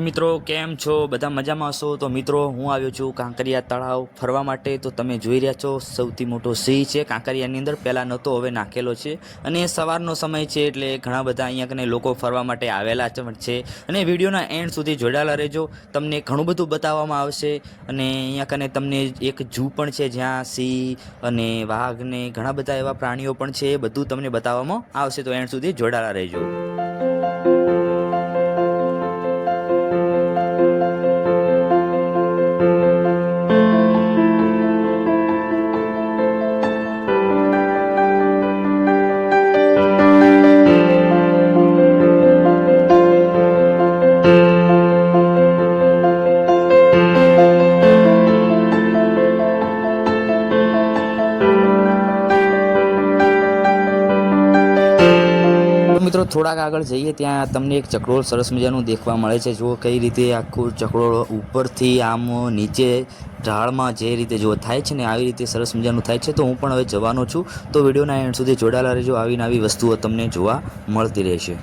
માતાજી મિત્રો, કેમ છો? બધા મજામાં હશો? તો મિત્રો હું આવ્યો છું કાંકરિયા તળાવ ફરવા માટે। તો તમે જોઈ રહ્યા છો સૌથી મોટો સિંહ છે કાંકરિયાની અંદર, પહેલાં નહોતો હવે નાખેલો છે અને સવારનો સમય છે એટલે ઘણા બધા અહીંયા કને લોકો ફરવા માટે આવેલા છે અને વિડીયોના એન્ડ સુધી જોડાયેલા રહેજો, તમને ઘણું બધું બતાવવામાં આવશે। અને અહીંયા કને તમને એક ઝૂ પણ છે જ્યાં સિંહ અને વાઘ ને ઘણા બધા એવા પ્રાણીઓ પણ છે, એ બધું તમને બતાવવામાં આવશે, તો એન્ડ સુધી જોડાયેલા રહેજો। મિત્રો થોડાક આગળ જઈએ ત્યાં તમને એક ચકડોળ સરસ મજાનું દેખવા મળે છે। જો કઈ રીતે આખું ચકડોળ ઉપરથી આમ નીચે ઢાળમાં જે રીતે જો થાય છે ને આવી રીતે સરસ મજાનું થાય છે। તો હું પણ હવે જવાનો છું, તો વિડીયોના એન્ડ સુધી જોડાયેલા રહેજો, આવી નવી વસ્તુઓ તમને જોવા મળતી રહેશે।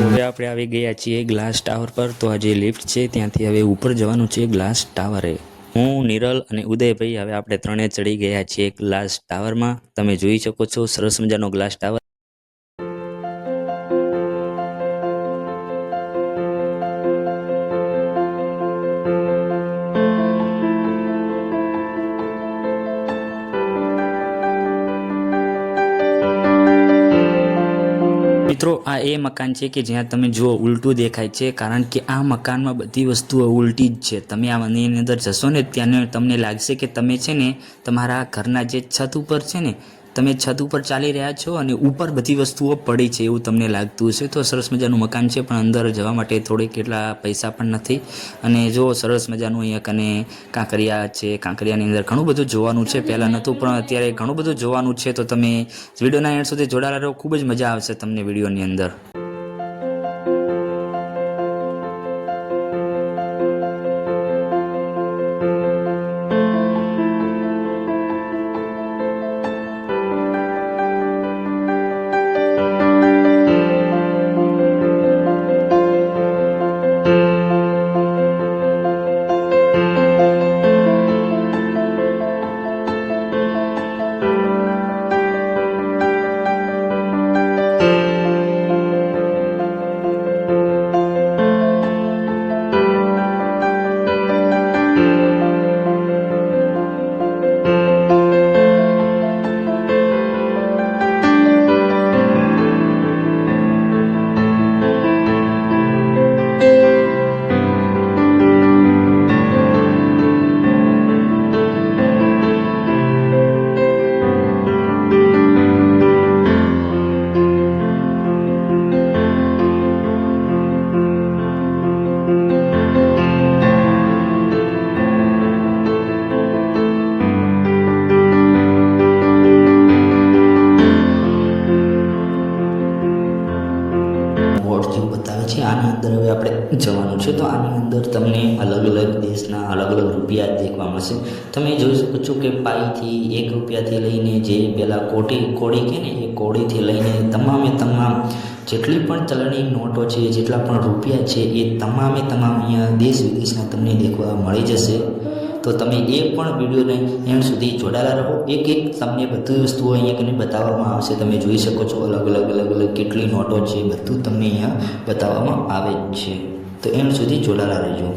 હવે આપણે આવી ગયા છીએ ગ્લાસ ટાવર પર। તો આ જે લિફ્ટ છે ત્યાંથી હવે ઉપર જવાનું છે ગ્લાસ ટાવરે। હું, નિરલ અને ઉદયભાઈ હવે આપણે ત્રણે ચડી ગયા છીએ ગ્લાસ ટાવરમાં। તમે જોઈ શકો છો સરસ મજાનો ગ્લાસ ટાવર। મિત્રો આ એ મકાન છે કે જ્યાં તમે જુઓ ઉલટું દેખાય છે, કારણ કે આ મકાનમાં બધી વસ્તુઓ ઉલટી જ છે। તમે આની અંદર જશો ને ત્યાં તમને લાગશે કે તમે છે ને તમારા ઘરના જે છત ઉપર છે ને, તમે છત ઉપર ચાલી રહ્યા છો અને ઉપર બધી વસ્તુઓ પડી છે એવું તમને લાગતું હશે। તો સરસ મજાનું મકાન છે, પણ અંદર જવા માટે થોડી કેટલા પૈસા પણ નથી। અને જો સરસ મજાનું અહીંયા કને કાંકરિયા છે, કાંકરિયાની અંદર ઘણું બધું જોવાનું છે, પહેલાં નહોતું પણ અત્યારે ઘણું બધું જોવાનું છે। તો તમે વિડીયોના એન્ડ સુધી જોડાયેલા રહો, ખૂબ જ મજા આવશે તમને વિડીયોની અંદર। છે આની અંદર હવે આપણે જવાનું છે. તો આની અંદર તમને અલગ અલગ દેશના અલગ અલગ રૂપિયા દેખવા મળશે. તમે જોઈ શકો છો કે પાઈથી 1 રૂપિયાથી લઈને જે પહેલાં કોડી કે ને એ કોડીથી લઈને તમામ જેટલી પણ ચલણી નોટો છે, જેટલા પણ રૂપિયા છે, એ તમામ અહીંયા દેશ વિદેશના તમને દેખવા મળી જશે. તો તમે એ પણ વિડીયોને એન્ડ સુધી જોડાયેલા રહો. એક તમને બધી વસ્તુઓ અહીંયા કને બતાવવામાં આવશે. તમે જોઈ શકો છો અલગ અલગ કેટલી નોટો છે, બધું તમને અહીંયા બતાવવામાં આવે જ છે. તો એન્ડ સુધી જોડાયેલા રહેજો.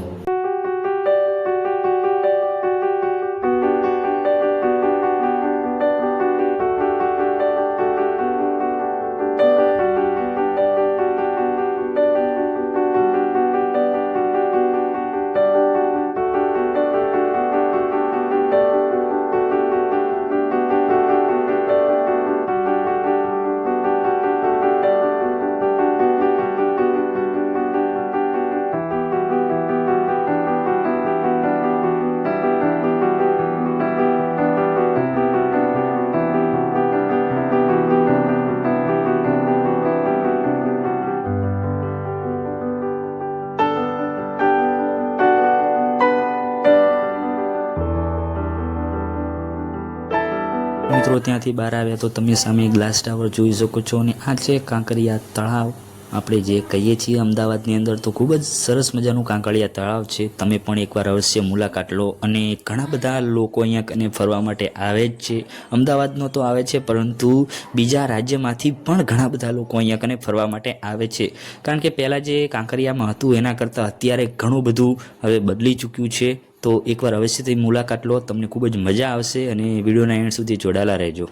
મિત્રો ત્યાંથી બહાર આવ્યા તો તમે સામે ગ્લાસ ટાવર જોઈ શકો છો, અને આ છે કાંકરિયા તળાવ, આપણે જે કહીએ છીએ અમદાવાદની અંદર. તો ખૂબ જ સરસ મજાનું કાંકરિયા તળાવ છે. તમે પણ એકવાર અવશ્ય મુલાકાત લો. અને ઘણા બધા લોકો અહીંયા કને ફરવા માટે આવે જ છે. અમદાવાદનો તો આવે છે, પરંતુ બીજા રાજ્યમાંથી પણ ઘણા બધા લોકો અહીંયા કને ફરવા માટે આવે છે. કારણ કે પહેલાં જે કાંકરિયામાં હતું એના કરતાં અત્યારે ઘણું બધું હવે બદલી ચૂક્યું છે. તો એકવાર અવશ્યથી મુલાકાત લો, તમને ખૂબ જ મજા આવશે. અને વિડીયોના એન્ડ સુધી જોડાયેલા રહેજો.